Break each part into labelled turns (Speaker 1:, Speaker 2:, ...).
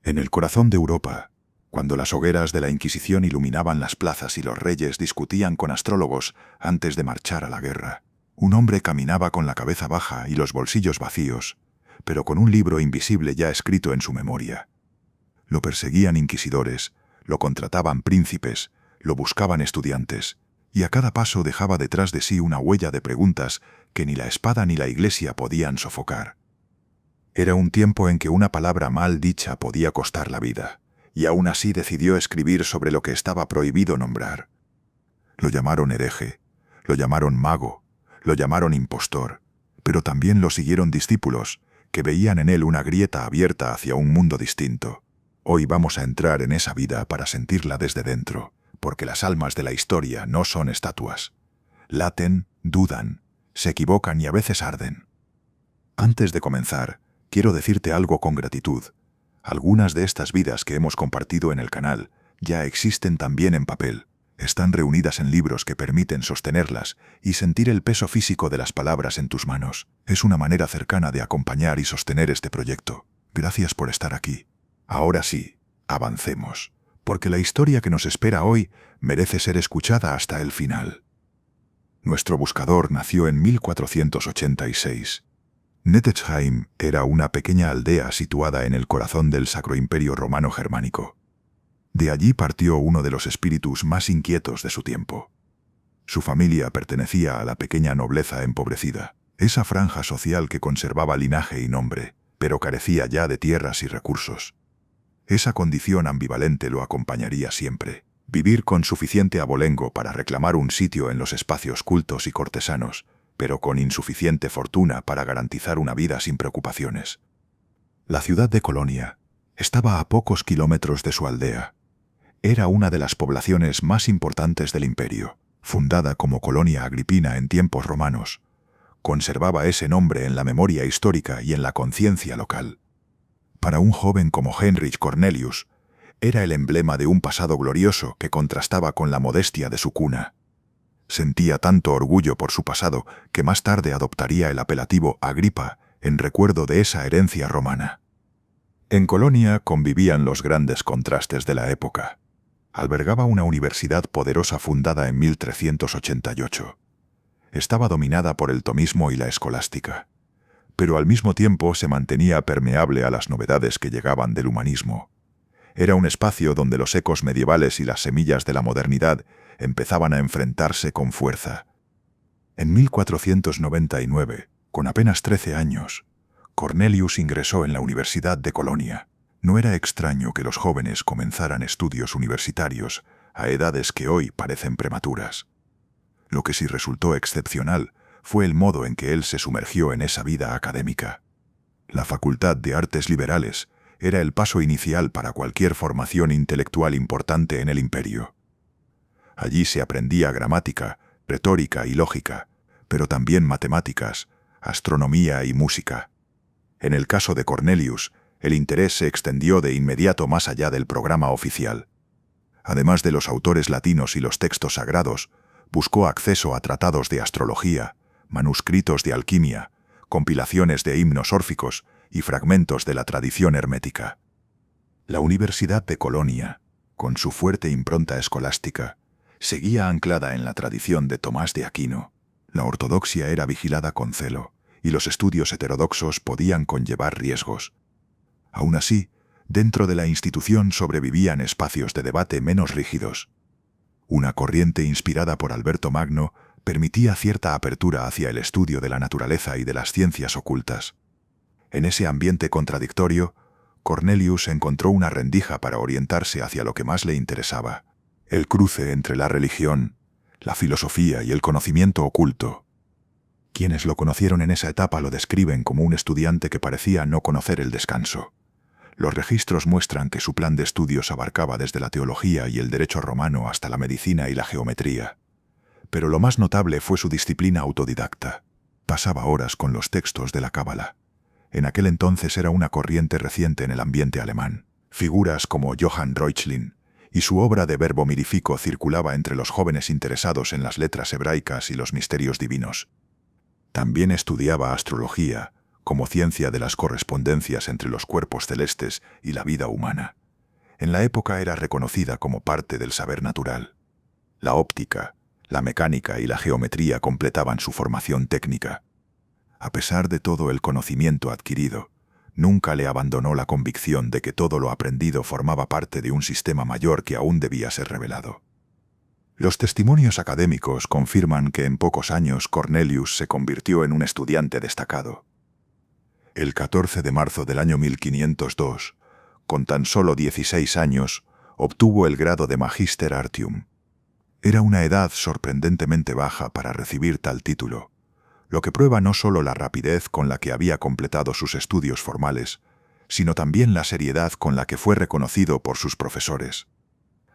Speaker 1: En el corazón de Europa, cuando las hogueras de la Inquisición iluminaban las plazas y los reyes discutían con astrólogos antes de marchar a la guerra, un hombre caminaba con la cabeza baja y los bolsillos vacíos, pero con un libro invisible ya escrito en su memoria. Lo perseguían inquisidores, lo contrataban príncipes, lo buscaban estudiantes, y a cada paso dejaba detrás de sí una huella de preguntas que ni la espada ni la iglesia podían sofocar. Era un tiempo en que una palabra mal dicha podía costar la vida, y aún así decidió escribir sobre lo que estaba prohibido nombrar. Lo llamaron hereje, lo llamaron mago, lo llamaron impostor, pero también lo siguieron discípulos, que veían en él una grieta abierta hacia un mundo distinto. Hoy vamos a entrar en esa vida para sentirla desde dentro, porque las almas de la historia no son estatuas. Laten, dudan, se equivocan y a veces arden. Antes de comenzar, quiero decirte algo con gratitud. Algunas de estas vidas que hemos compartido en el canal ya existen también en papel. Están reunidas en libros que permiten sostenerlas y sentir el peso físico de las palabras en tus manos. Es una manera cercana de acompañar y sostener este proyecto. Gracias por estar aquí. Ahora sí, avancemos, porque la historia que nos espera hoy merece ser escuchada hasta el final. Nuestro buscador nació en 1486. Nettesheim era una pequeña aldea situada en el corazón del Sacro Imperio Romano Germánico. De allí partió uno de los espíritus más inquietos de su tiempo. Su familia pertenecía a la pequeña nobleza empobrecida, esa franja social que conservaba linaje y nombre, pero carecía ya de tierras y recursos. Esa condición ambivalente lo acompañaría siempre. Vivir con suficiente abolengo para reclamar un sitio en los espacios cultos y cortesanos, pero con insuficiente fortuna para garantizar una vida sin preocupaciones. La ciudad de Colonia estaba a pocos kilómetros de su aldea. Era una de las poblaciones más importantes del imperio, fundada como colonia agripina en tiempos romanos. Conservaba ese nombre en la memoria histórica y en la conciencia local. Para un joven como Heinrich Cornelius, era el emblema de un pasado glorioso que contrastaba con la modestia de su cuna. Sentía tanto orgullo por su pasado que más tarde adoptaría el apelativo Agripa en recuerdo de esa herencia romana. En Colonia convivían los grandes contrastes de la época. Albergaba una universidad poderosa fundada en 1388. Estaba dominada por el tomismo y la escolástica, pero al mismo tiempo se mantenía permeable a las novedades que llegaban del humanismo. Era un espacio donde los ecos medievales y las semillas de la modernidad empezaban a enfrentarse con fuerza. En 1499, con apenas 13 años, Cornelius ingresó en la Universidad de Colonia. No era extraño que los jóvenes comenzaran estudios universitarios a edades que hoy parecen prematuras. Lo que sí resultó excepcional fue el modo en que él se sumergió en esa vida académica. La Facultad de Artes Liberales era el paso inicial para cualquier formación intelectual importante en el imperio. Allí se aprendía gramática, retórica y lógica, pero también matemáticas, astronomía y música. En el caso de Cornelius, el interés se extendió de inmediato más allá del programa oficial. Además de los autores latinos y los textos sagrados, buscó acceso a tratados de astrología, manuscritos de alquimia, compilaciones de himnos órficos y fragmentos de la tradición hermética. La Universidad de Colonia, con su fuerte impronta escolástica, seguía anclada en la tradición de Tomás de Aquino. La ortodoxia era vigilada con celo, y los estudios heterodoxos podían conllevar riesgos. Aún así, dentro de la institución sobrevivían espacios de debate menos rígidos. Una corriente inspirada por Alberto Magno permitía cierta apertura hacia el estudio de la naturaleza y de las ciencias ocultas. En ese ambiente contradictorio, Cornelius encontró una rendija para orientarse hacia lo que más le interesaba: el cruce entre la religión, la filosofía y el conocimiento oculto. Quienes lo conocieron en esa etapa lo describen como un estudiante que parecía no conocer el descanso. Los registros muestran que su plan de estudios abarcaba desde la teología y el derecho romano hasta la medicina y la geometría. Pero lo más notable fue su disciplina autodidacta. Pasaba horas con los textos de la Cábala. En aquel entonces era una corriente reciente en el ambiente alemán. Figuras como Johann Reuchlin y su obra de Verbo Mirifico circulaba entre los jóvenes interesados en las letras hebraicas y los misterios divinos. También estudiaba astrología, como ciencia de las correspondencias entre los cuerpos celestes y la vida humana. En la época era reconocida como parte del saber natural. La óptica, la mecánica y la geometría completaban su formación técnica. A pesar de todo el conocimiento adquirido, nunca le abandonó la convicción de que todo lo aprendido formaba parte de un sistema mayor que aún debía ser revelado. Los testimonios académicos confirman que en pocos años Cornelius se convirtió en un estudiante destacado. El 14 de marzo del año 1502, con tan solo 16 años, obtuvo el grado de Magister Artium. Era una edad sorprendentemente baja para recibir tal título, lo que prueba no solo la rapidez con la que había completado sus estudios formales, sino también la seriedad con la que fue reconocido por sus profesores.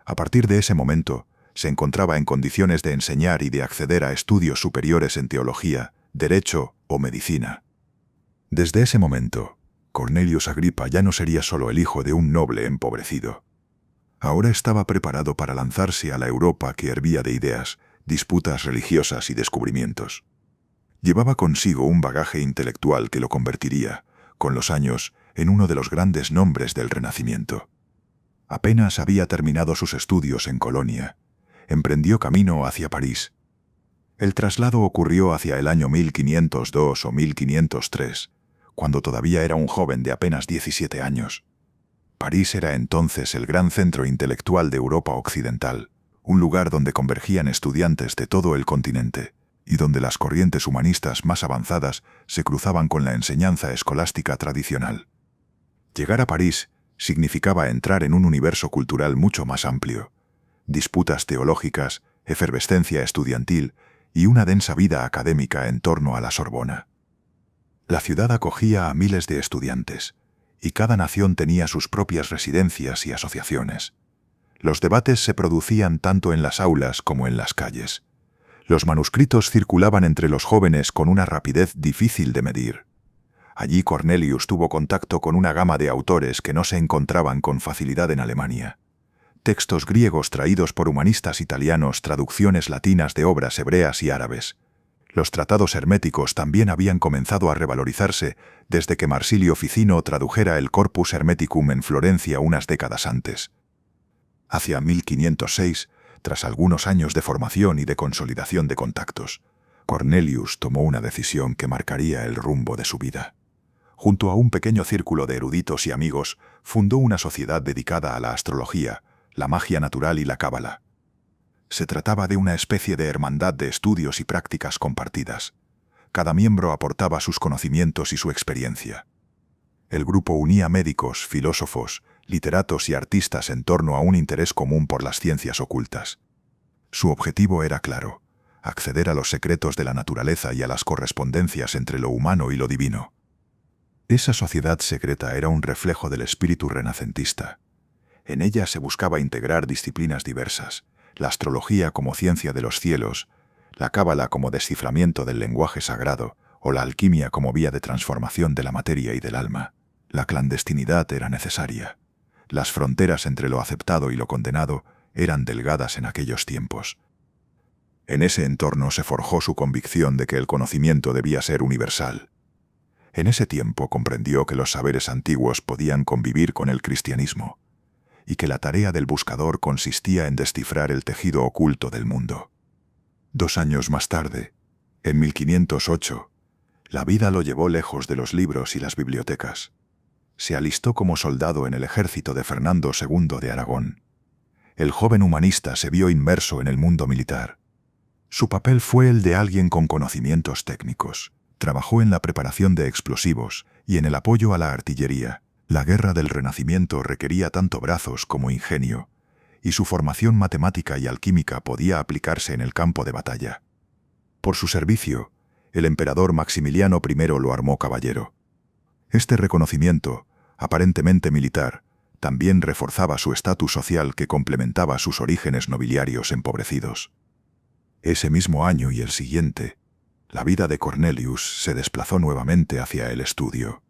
Speaker 1: A partir de ese momento, se encontraba en condiciones de enseñar y de acceder a estudios superiores en teología, derecho o medicina. Desde ese momento, Cornelius Agripa ya no sería solo el hijo de un noble empobrecido. Ahora estaba preparado para lanzarse a la Europa que hervía de ideas, disputas religiosas y descubrimientos. Llevaba consigo un bagaje intelectual que lo convertiría, con los años, en uno de los grandes nombres del Renacimiento. Apenas había terminado sus estudios en Colonia, emprendió camino hacia París. El traslado ocurrió hacia el año 1502 o 1503, cuando todavía era un joven de apenas 17 años. París era entonces el gran centro intelectual de Europa Occidental, un lugar donde convergían estudiantes de todo el continente, y donde las corrientes humanistas más avanzadas se cruzaban con la enseñanza escolástica tradicional. Llegar a París significaba entrar en un universo cultural mucho más amplio. Disputas teológicas, efervescencia estudiantil y una densa vida académica en torno a la Sorbona. La ciudad acogía a miles de estudiantes, y cada nación tenía sus propias residencias y asociaciones. Los debates se producían tanto en las aulas como en las calles. Los manuscritos circulaban entre los jóvenes con una rapidez difícil de medir. Allí Cornelius tuvo contacto con una gama de autores que no se encontraban con facilidad en Alemania. Textos griegos traídos por humanistas italianos, traducciones latinas de obras hebreas y árabes. Los tratados herméticos también habían comenzado a revalorizarse desde que Marsilio Ficino tradujera el Corpus Hermeticum en Florencia unas décadas antes. Hacia 1506, tras algunos años de formación y de consolidación de contactos, Cornelius tomó una decisión que marcaría el rumbo de su vida. Junto a un pequeño círculo de eruditos y amigos, fundó una sociedad dedicada a la astrología, la magia natural y la cábala. Se trataba de una especie de hermandad de estudios y prácticas compartidas. Cada miembro aportaba sus conocimientos y su experiencia. El grupo unía médicos, filósofos, literatos y artistas en torno a un interés común por las ciencias ocultas. Su objetivo era claro: acceder a los secretos de la naturaleza y a las correspondencias entre lo humano y lo divino. Esa sociedad secreta era un reflejo del espíritu renacentista. En ella se buscaba integrar disciplinas diversas: la astrología como ciencia de los cielos, la cábala como desciframiento del lenguaje sagrado, o la alquimia como vía de transformación de la materia y del alma. La clandestinidad era necesaria. Las fronteras entre lo aceptado y lo condenado eran delgadas en aquellos tiempos. En ese entorno se forjó su convicción de que el conocimiento debía ser universal. En ese tiempo comprendió que los saberes antiguos podían convivir con el cristianismo, y que la tarea del buscador consistía en descifrar el tejido oculto del mundo. 2 años más tarde, en 1508, la vida lo llevó lejos de los libros y las bibliotecas. Se alistó como soldado en el ejército de Fernando II de Aragón. El joven humanista se vio inmerso en el mundo militar. Su papel fue el de alguien con conocimientos técnicos. Trabajó en la preparación de explosivos y en el apoyo a la artillería. La guerra del Renacimiento requería tanto brazos como ingenio, y su formación matemática y alquímica podía aplicarse en el campo de batalla. Por su servicio, el emperador Maximiliano I lo armó caballero. Este reconocimiento, aparentemente militar, también reforzaba su estatus social que complementaba sus orígenes nobiliarios empobrecidos. Ese mismo año y el siguiente, la vida de Cornelius se desplazó nuevamente hacia el estudio.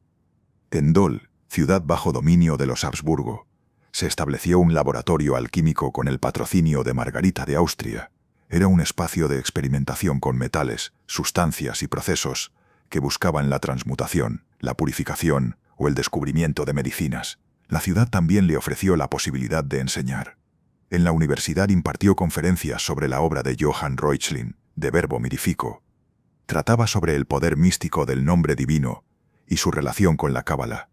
Speaker 1: En Dol, ciudad bajo dominio de los Habsburgo, se estableció un laboratorio alquímico con el patrocinio de Margarita de Austria. Era un espacio de experimentación con metales, sustancias y procesos que buscaban la transmutación, la purificación o el descubrimiento de medicinas. La ciudad también le ofreció la posibilidad de enseñar. En la universidad impartió conferencias sobre la obra de Johann Reuchlin, De Verbo Mirifico. Trataba sobre el poder místico del nombre divino y su relación con la Cábala.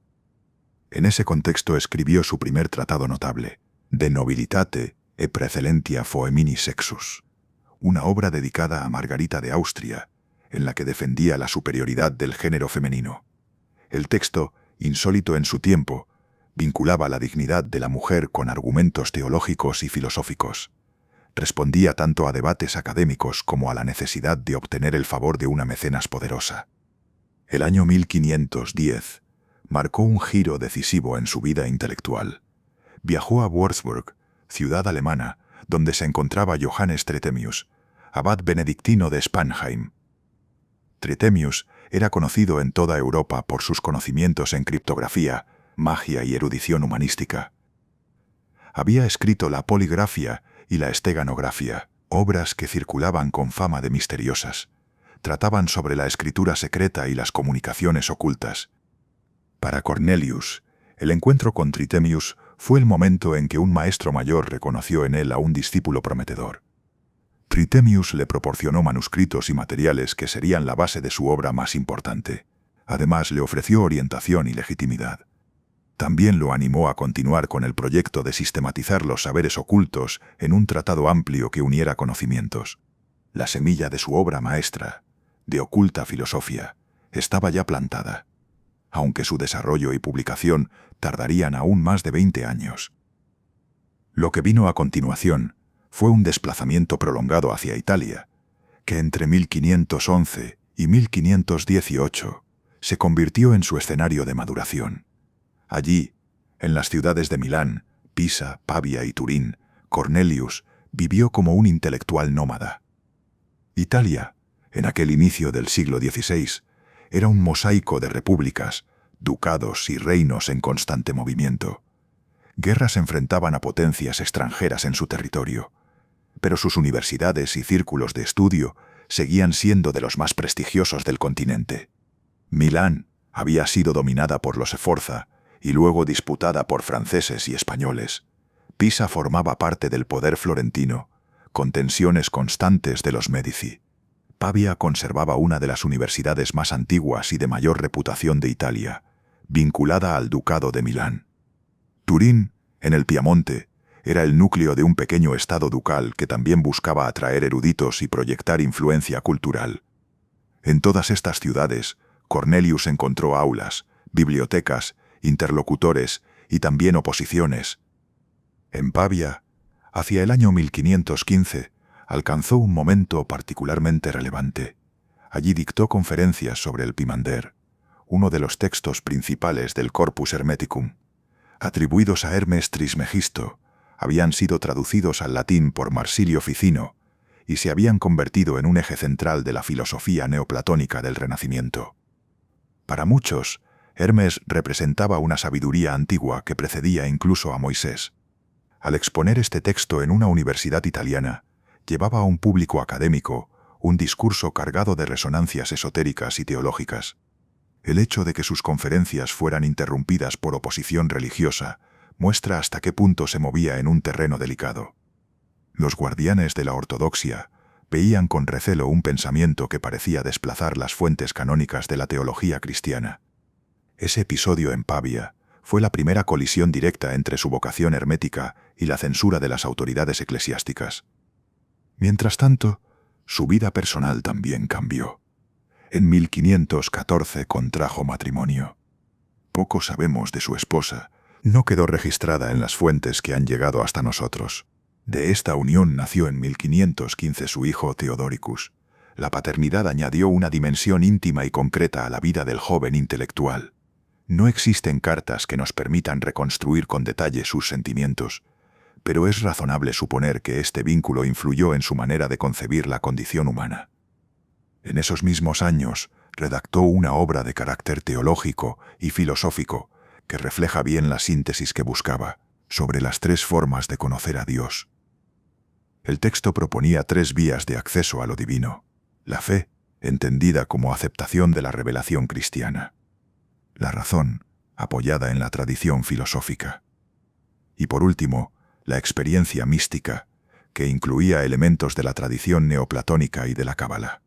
Speaker 1: En ese contexto escribió su primer tratado notable, De Nobilitate e Praecelentia Foemini Sexus, una obra dedicada a Margarita de Austria, en la que defendía la superioridad del género femenino. El texto, insólito en su tiempo, vinculaba la dignidad de la mujer con argumentos teológicos y filosóficos. Respondía tanto a debates académicos como a la necesidad de obtener el favor de una mecenas poderosa. El año 1510 marcó un giro decisivo en su vida intelectual. Viajó a Würzburg, ciudad alemana, donde se encontraba Johannes Trithemius, abad benedictino de Spanheim. Trithemius era conocido en toda Europa por sus conocimientos en criptografía, magia y erudición humanística. Había escrito la Poligrafia y la Steganografia, obras que circulaban con fama de misteriosas. Trataban sobre la escritura secreta y las comunicaciones ocultas. Para Cornelius, el encuentro con Trithemius fue el momento en que un maestro mayor reconoció en él a un discípulo prometedor. Trithemius le proporcionó manuscritos y materiales que serían la base de su obra más importante. Además, le ofreció orientación y legitimidad. También lo animó a continuar con el proyecto de sistematizar los saberes ocultos en un tratado amplio que uniera conocimientos. La semilla de su obra maestra, de oculta filosofía, estaba ya plantada, aunque su desarrollo y publicación tardarían aún más de 20 años. Lo que vino a continuación fue un desplazamiento prolongado hacia Italia, que entre 1511 y 1518 se convirtió en su escenario de maduración. Allí, en las ciudades de Milán, Pisa, Pavia y Turín, Cornelius vivió como un intelectual nómada. Italia, en aquel inicio del siglo XVI, era un mosaico de repúblicas, ducados y reinos en constante movimiento. Guerras enfrentaban a potencias extranjeras en su territorio, pero sus universidades y círculos de estudio seguían siendo de los más prestigiosos del continente. Milán había sido dominada por los Sforza y luego disputada por franceses y españoles. Pisa formaba parte del poder florentino, con tensiones constantes de los Médici. Pavia conservaba una de las universidades más antiguas y de mayor reputación de Italia, vinculada al Ducado de Milán. Turín, en el Piamonte, era el núcleo de un pequeño estado ducal que también buscaba atraer eruditos y proyectar influencia cultural. En todas estas ciudades, Cornelius encontró aulas, bibliotecas, interlocutores y también oposiciones. En Pavia, hacia el año 1515, alcanzó un momento particularmente relevante. Allí dictó conferencias sobre el Pimander, uno de los textos principales del Corpus Hermeticum. Atribuidos a Hermes Trismegisto, habían sido traducidos al latín por Marsilio Ficino y se habían convertido en un eje central de la filosofía neoplatónica del Renacimiento. Para muchos, Hermes representaba una sabiduría antigua que precedía incluso a Moisés. Al exponer este texto en una universidad italiana, llevaba a un público académico un discurso cargado de resonancias esotéricas y teológicas. El hecho de que sus conferencias fueran interrumpidas por oposición religiosa muestra hasta qué punto se movía en un terreno delicado. Los guardianes de la ortodoxia veían con recelo un pensamiento que parecía desplazar las fuentes canónicas de la teología cristiana. Ese episodio en Pavia fue la primera colisión directa entre su vocación hermética y la censura de las autoridades eclesiásticas. Mientras tanto, su vida personal también cambió. En 1514 contrajo matrimonio. Poco sabemos de su esposa. No quedó registrada en las fuentes que han llegado hasta nosotros. De esta unión nació en 1515 su hijo Theodoricus. La paternidad añadió una dimensión íntima y concreta a la vida del joven intelectual. No existen cartas que nos permitan reconstruir con detalle sus sentimientos, pero es razonable suponer que este vínculo influyó en su manera de concebir la condición humana. En esos mismos años, redactó una obra de carácter teológico y filosófico que refleja bien la síntesis que buscaba sobre las 3 formas de conocer a Dios. El texto proponía 3 vías de acceso a lo divino: la fe, entendida como aceptación de la revelación cristiana. La razón, apoyada en la tradición filosófica. Y por último, la experiencia mística, que incluía elementos de la tradición neoplatónica y de la cábala.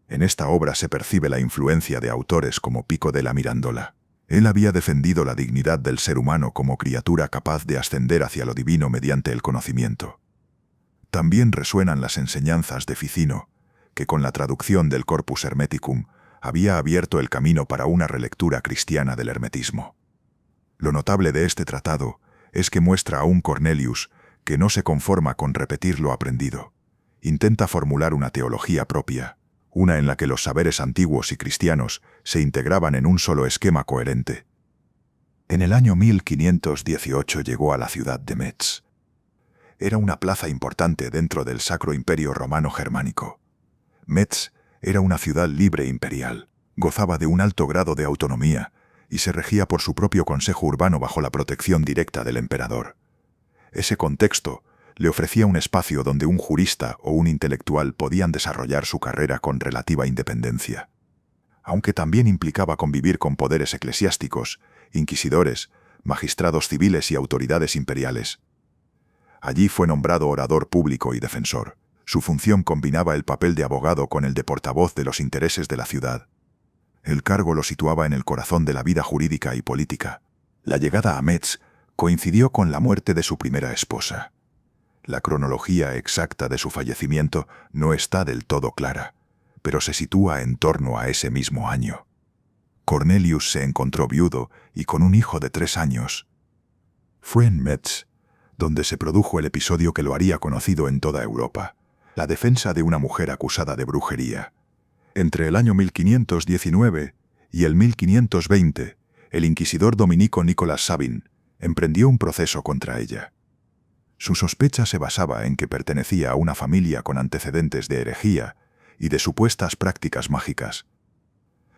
Speaker 1: En esta obra se percibe la influencia de autores como Pico della Mirandola. Él había defendido la dignidad del ser humano como criatura capaz de ascender hacia lo divino mediante el conocimiento. También resuenan las enseñanzas de Ficino, que con la traducción del Corpus Hermeticum había abierto el camino para una relectura cristiana del hermetismo. Lo notable de este tratado es que muestra a un Cornelius que no se conforma con repetir lo aprendido. Intenta formular una teología propia, una en la que los saberes antiguos y cristianos se integraban en un solo esquema coherente. En el año 1518 llegó a la ciudad de Metz. Era una plaza importante dentro del Sacro Imperio Romano Germánico. Metz era una ciudad libre imperial, gozaba de un alto grado de autonomía y se regía por su propio consejo urbano bajo la protección directa del emperador. Ese contexto le ofrecía un espacio donde un jurista o un intelectual podían desarrollar su carrera con relativa independencia. Aunque también implicaba convivir con poderes eclesiásticos, inquisidores, magistrados civiles y autoridades imperiales. Allí fue nombrado orador público y defensor. Su función combinaba el papel de abogado con el de portavoz de los intereses de la ciudad. El cargo lo situaba en el corazón de la vida jurídica y política. La llegada a Metz coincidió con la muerte de su primera esposa. La cronología exacta de su fallecimiento no está del todo clara, pero se sitúa en torno a ese mismo año. Cornelius se encontró viudo y con un hijo de 3 años. Fue en Metz donde se produjo el episodio que lo haría conocido en toda Europa, la defensa de una mujer acusada de brujería. Entre el año 1519 y el 1520, el inquisidor dominico Nicolás Sabin emprendió un proceso contra ella. Su sospecha se basaba en que pertenecía a una familia con antecedentes de herejía y de supuestas prácticas mágicas.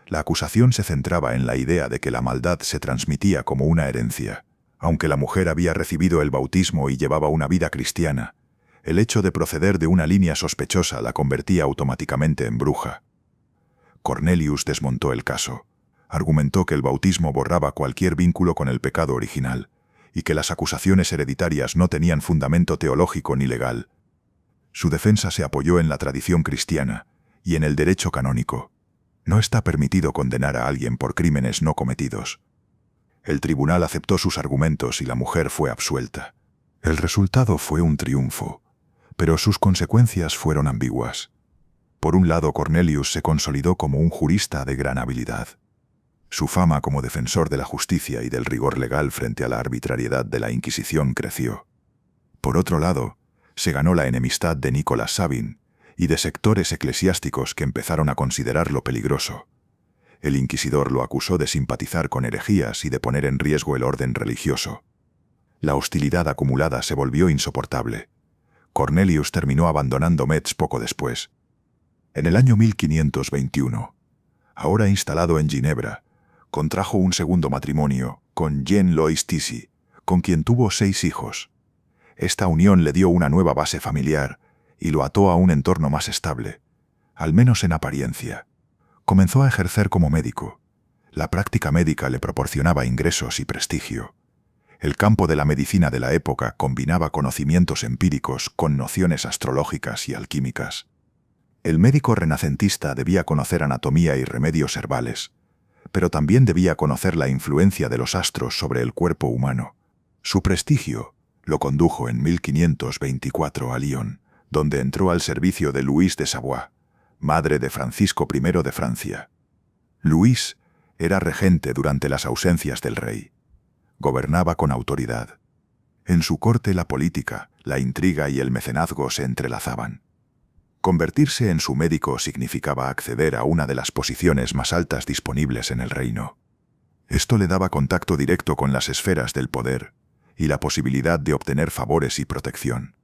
Speaker 1: La acusación se centraba en la idea de que la maldad se transmitía como una herencia. Aunque la mujer había recibido el bautismo y llevaba una vida cristiana, el hecho de proceder de una línea sospechosa la convertía automáticamente en bruja. Cornelius desmontó el caso. Argumentó que el bautismo borraba cualquier vínculo con el pecado original y que las acusaciones hereditarias no tenían fundamento teológico ni legal. Su defensa se apoyó en la tradición cristiana y en el derecho canónico. No está permitido condenar a alguien por crímenes no cometidos. El tribunal aceptó sus argumentos y la mujer fue absuelta. El resultado fue un triunfo, pero sus consecuencias fueron ambiguas. Por un lado, Cornelius se consolidó como un jurista de gran habilidad. Su fama como defensor de la justicia y del rigor legal frente a la arbitrariedad de la Inquisición creció. Por otro lado, se ganó la enemistad de Nicolás Sabin y de sectores eclesiásticos que empezaron a considerarlo peligroso. El inquisidor lo acusó de simpatizar con herejías y de poner en riesgo el orden religioso. La hostilidad acumulada se volvió insoportable. Cornelius terminó abandonando Metz poco después. En el año 1521, ahora instalado en Ginebra, contrajo un segundo matrimonio con Jean Lois Tissy, con quien tuvo 6 hijos. Esta unión le dio una nueva base familiar y lo ató a un entorno más estable, al menos en apariencia. Comenzó a ejercer como médico. La práctica médica le proporcionaba ingresos y prestigio. El campo de la medicina de la época combinaba conocimientos empíricos con nociones astrológicas y alquímicas. El médico renacentista debía conocer anatomía y remedios herbales, pero también debía conocer la influencia de los astros sobre el cuerpo humano. Su prestigio lo condujo en 1524 a Lyon, donde entró al servicio de Louise de Savoie, madre de Francisco I de Francia. Louise era regente durante las ausencias del rey. Gobernaba con autoridad. En su corte la política, la intriga y el mecenazgo se entrelazaban. Convertirse en su médico significaba acceder a una de las posiciones más altas disponibles en el reino. Esto le daba contacto directo con las esferas del poder y la posibilidad de obtener favores y protección.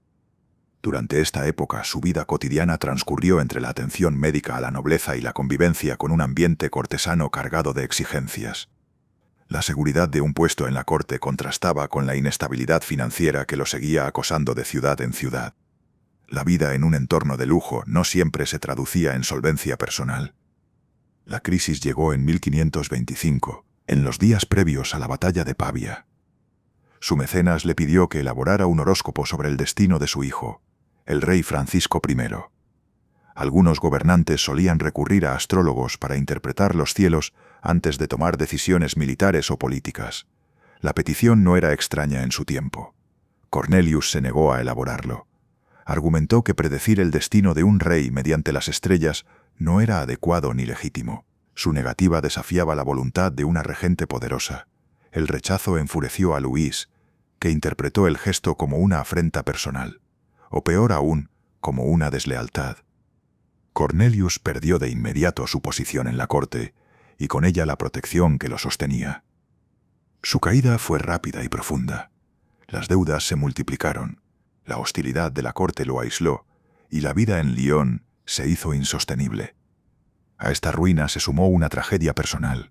Speaker 1: Durante esta época, su vida cotidiana transcurrió entre la atención médica a la nobleza y la convivencia con un ambiente cortesano cargado de exigencias. La seguridad de un puesto en la corte contrastaba con la inestabilidad financiera que lo seguía acosando de ciudad en ciudad. La vida en un entorno de lujo no siempre se traducía en solvencia personal. La crisis llegó en 1525, en los días previos a la batalla de Pavia. Su mecenas le pidió que elaborara un horóscopo sobre el destino de su hijo, el rey Francisco I. Algunos gobernantes solían recurrir a astrólogos para interpretar los cielos antes de tomar decisiones militares o políticas. La petición no era extraña en su tiempo. Cornelius se negó a elaborarlo. Argumentó que predecir el destino de un rey mediante las estrellas no era adecuado ni legítimo. Su negativa desafiaba la voluntad de una regente poderosa. El rechazo enfureció a Luis, que interpretó el gesto como una afrenta personal, o peor aún, como una deslealtad. Cornelius perdió de inmediato su posición en la corte, y con ella la protección que lo sostenía. Su caída fue rápida y profunda. Las deudas se multiplicaron, la hostilidad de la corte lo aisló, y la vida en Lyon se hizo insostenible. A esta ruina se sumó una tragedia personal.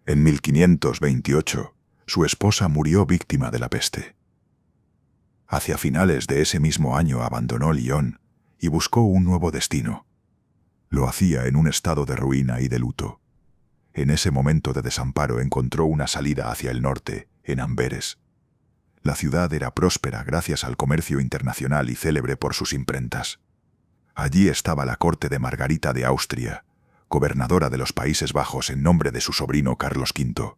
Speaker 1: En 1528, su esposa murió víctima de la peste. Hacia finales de ese mismo año abandonó Lyon y buscó un nuevo destino. Lo hacía en un estado de ruina y de luto. En ese momento de desamparo encontró una salida hacia el norte, en Amberes. La ciudad era próspera gracias al comercio internacional y célebre por sus imprentas. Allí estaba la corte de Margarita de Austria, gobernadora de los Países Bajos en nombre de su sobrino Carlos V.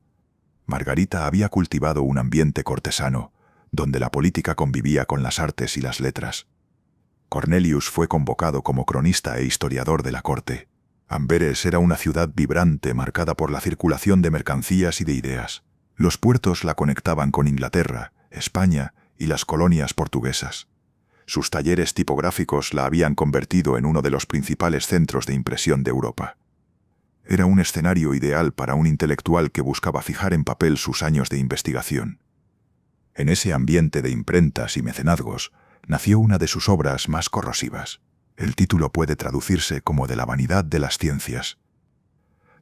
Speaker 1: Margarita había cultivado un ambiente cortesano, donde la política convivía con las artes y las letras. Cornelius fue convocado como cronista e historiador de la corte. Amberes era una ciudad vibrante marcada por la circulación de mercancías y de ideas. Los puertos la conectaban con Inglaterra, España y las colonias portuguesas. Sus talleres tipográficos la habían convertido en uno de los principales centros de impresión de Europa. Era un escenario ideal para un intelectual que buscaba fijar en papel sus años de investigación. En ese ambiente de imprentas y mecenazgos nació una de sus obras más corrosivas. El título puede traducirse como de la vanidad de las ciencias.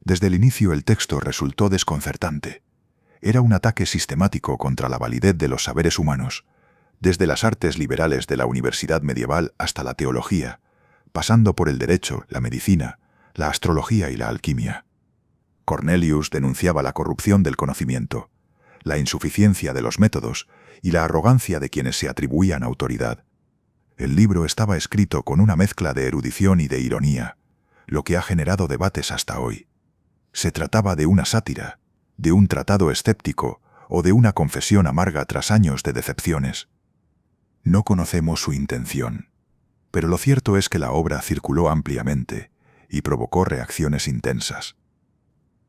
Speaker 1: Desde el inicio el texto resultó desconcertante. Era un ataque sistemático contra la validez de los saberes humanos, desde las artes liberales de la universidad medieval hasta la teología, pasando por el derecho, la medicina, la astrología y la alquimia. Cornelius denunciaba la corrupción del conocimiento, la insuficiencia de los métodos y la arrogancia de quienes se atribuían autoridad. El libro estaba escrito con una mezcla de erudición y de ironía, lo que ha generado debates hasta hoy. Se trataba de una sátira, de un tratado escéptico o de una confesión amarga tras años de decepciones. No conocemos su intención, pero lo cierto es que la obra circuló ampliamente y provocó reacciones intensas.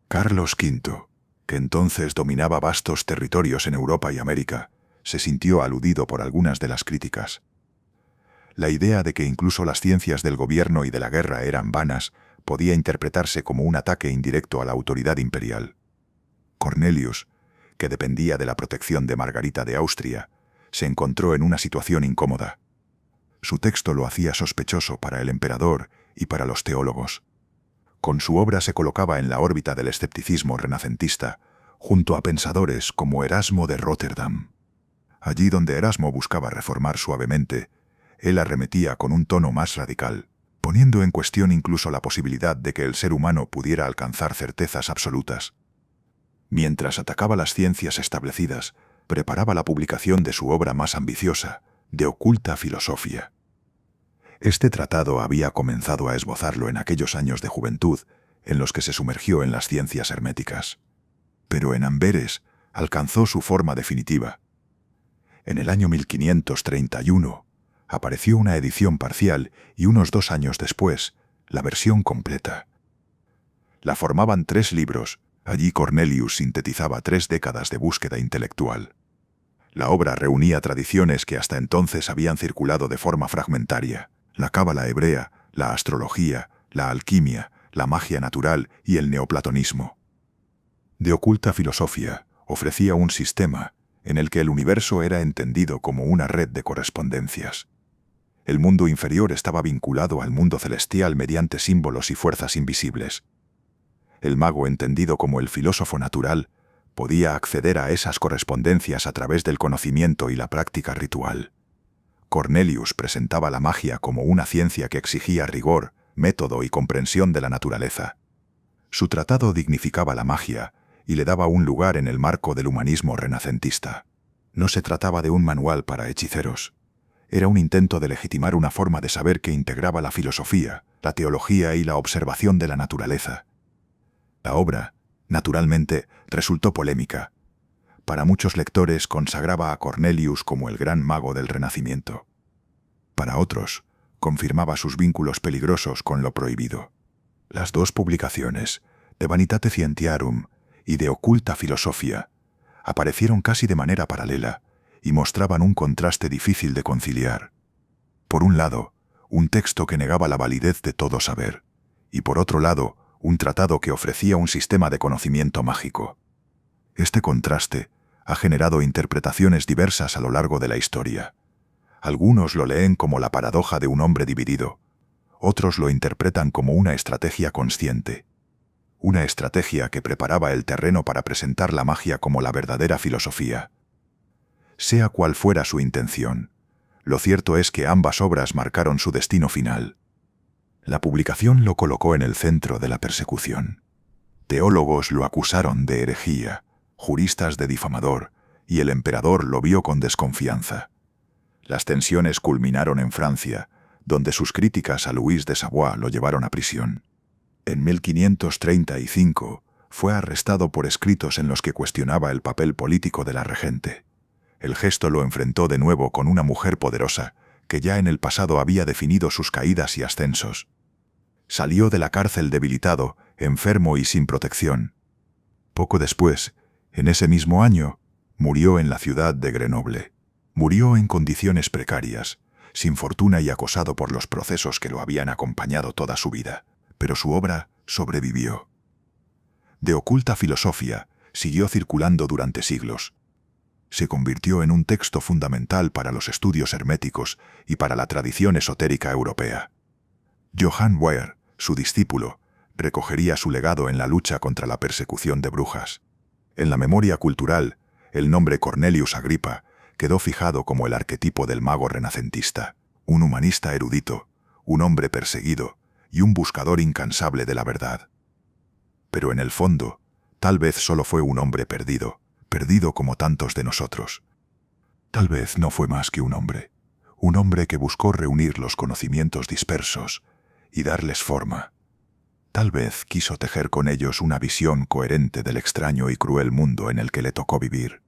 Speaker 1: Carlos V, que entonces dominaba vastos territorios en Europa y América, se sintió aludido por algunas de las críticas. La idea de que incluso las ciencias del gobierno y de la guerra eran vanas podía interpretarse como un ataque indirecto a la autoridad imperial. Cornelius, que dependía de la protección de Margarita de Austria, se encontró en una situación incómoda. Su texto lo hacía sospechoso para el emperador y para los teólogos. Con su obra se colocaba en la órbita del escepticismo renacentista, junto a pensadores como Erasmo de Róterdam. Allí donde Erasmo buscaba reformar suavemente, él arremetía con un tono más radical, poniendo en cuestión incluso la posibilidad de que el ser humano pudiera alcanzar certezas absolutas. Mientras atacaba las ciencias establecidas, preparaba la publicación de su obra más ambiciosa, De oculta filosofía. Este tratado había comenzado a esbozarlo en aquellos años de juventud en los que se sumergió en las ciencias herméticas. Pero en Amberes alcanzó su forma definitiva. En el año 1531 apareció una edición parcial y unos 2 años después, la versión completa. La formaban 3 libros. Allí Cornelius sintetizaba 3 décadas de búsqueda intelectual. La obra reunía tradiciones que hasta entonces habían circulado de forma fragmentaria: la cábala hebrea, la astrología, la alquimia, la magia natural y el neoplatonismo. De oculta filosofía ofrecía un sistema en el que el universo era entendido como una red de correspondencias. El mundo inferior estaba vinculado al mundo celestial mediante símbolos y fuerzas invisibles. El mago, entendido como el filósofo natural, podía acceder a esas correspondencias a través del conocimiento y la práctica ritual. Cornelius presentaba la magia como una ciencia que exigía rigor, método y comprensión de la naturaleza. Su tratado dignificaba la magia y le daba un lugar en el marco del humanismo renacentista. No se trataba de un manual para hechiceros. Era un intento de legitimar una forma de saber que integraba la filosofía, la teología y la observación de la naturaleza. La obra, naturalmente, resultó polémica. Para muchos lectores consagraba a Cornelius como el gran mago del Renacimiento. Para otros, confirmaba sus vínculos peligrosos con lo prohibido. Las dos publicaciones, De Vanitate Scientiarum y De Occulta Philosophia, aparecieron casi de manera paralela y mostraban un contraste difícil de conciliar. Por un lado, un texto que negaba la validez de todo saber, y por otro lado, un tratado que ofrecía un sistema de conocimiento mágico. Este contraste ha generado interpretaciones diversas a lo largo de la historia. Algunos lo leen como la paradoja de un hombre dividido, otros lo interpretan como una estrategia consciente. Una estrategia que preparaba el terreno para presentar la magia como la verdadera filosofía. Sea cual fuera su intención, lo cierto es que ambas obras marcaron su destino final. La publicación lo colocó en el centro de la persecución. Teólogos lo acusaron de herejía, juristas de difamador, y el emperador lo vio con desconfianza. Las tensiones culminaron en Francia, donde sus críticas a Luis de Savoie lo llevaron a prisión. En 1535 fue arrestado por escritos en los que cuestionaba el papel político de la regente. El gesto lo enfrentó de nuevo con una mujer poderosa, que ya en el pasado había definido sus caídas y ascensos. Salió de la cárcel debilitado, enfermo y sin protección. Poco después, en ese mismo año, murió en la ciudad de Grenoble. Murió en condiciones precarias, sin fortuna y acosado por los procesos que lo habían acompañado toda su vida, pero su obra sobrevivió. De Occulta Philosophia siguió circulando durante siglos. Se convirtió en un texto fundamental para los estudios herméticos y para la tradición esotérica europea. Johann Weyer, su discípulo, recogería su legado en la lucha contra la persecución de brujas. En la memoria cultural, el nombre Cornelius Agrippa quedó fijado como el arquetipo del mago renacentista, un humanista erudito, un hombre perseguido y un buscador incansable de la verdad. Pero en el fondo, tal vez solo fue un hombre perdido como tantos de nosotros. Tal vez no fue más que un hombre que buscó reunir los conocimientos dispersos y darles forma. Tal vez quiso tejer con ellos una visión coherente del extraño y cruel mundo en el que le tocó vivir.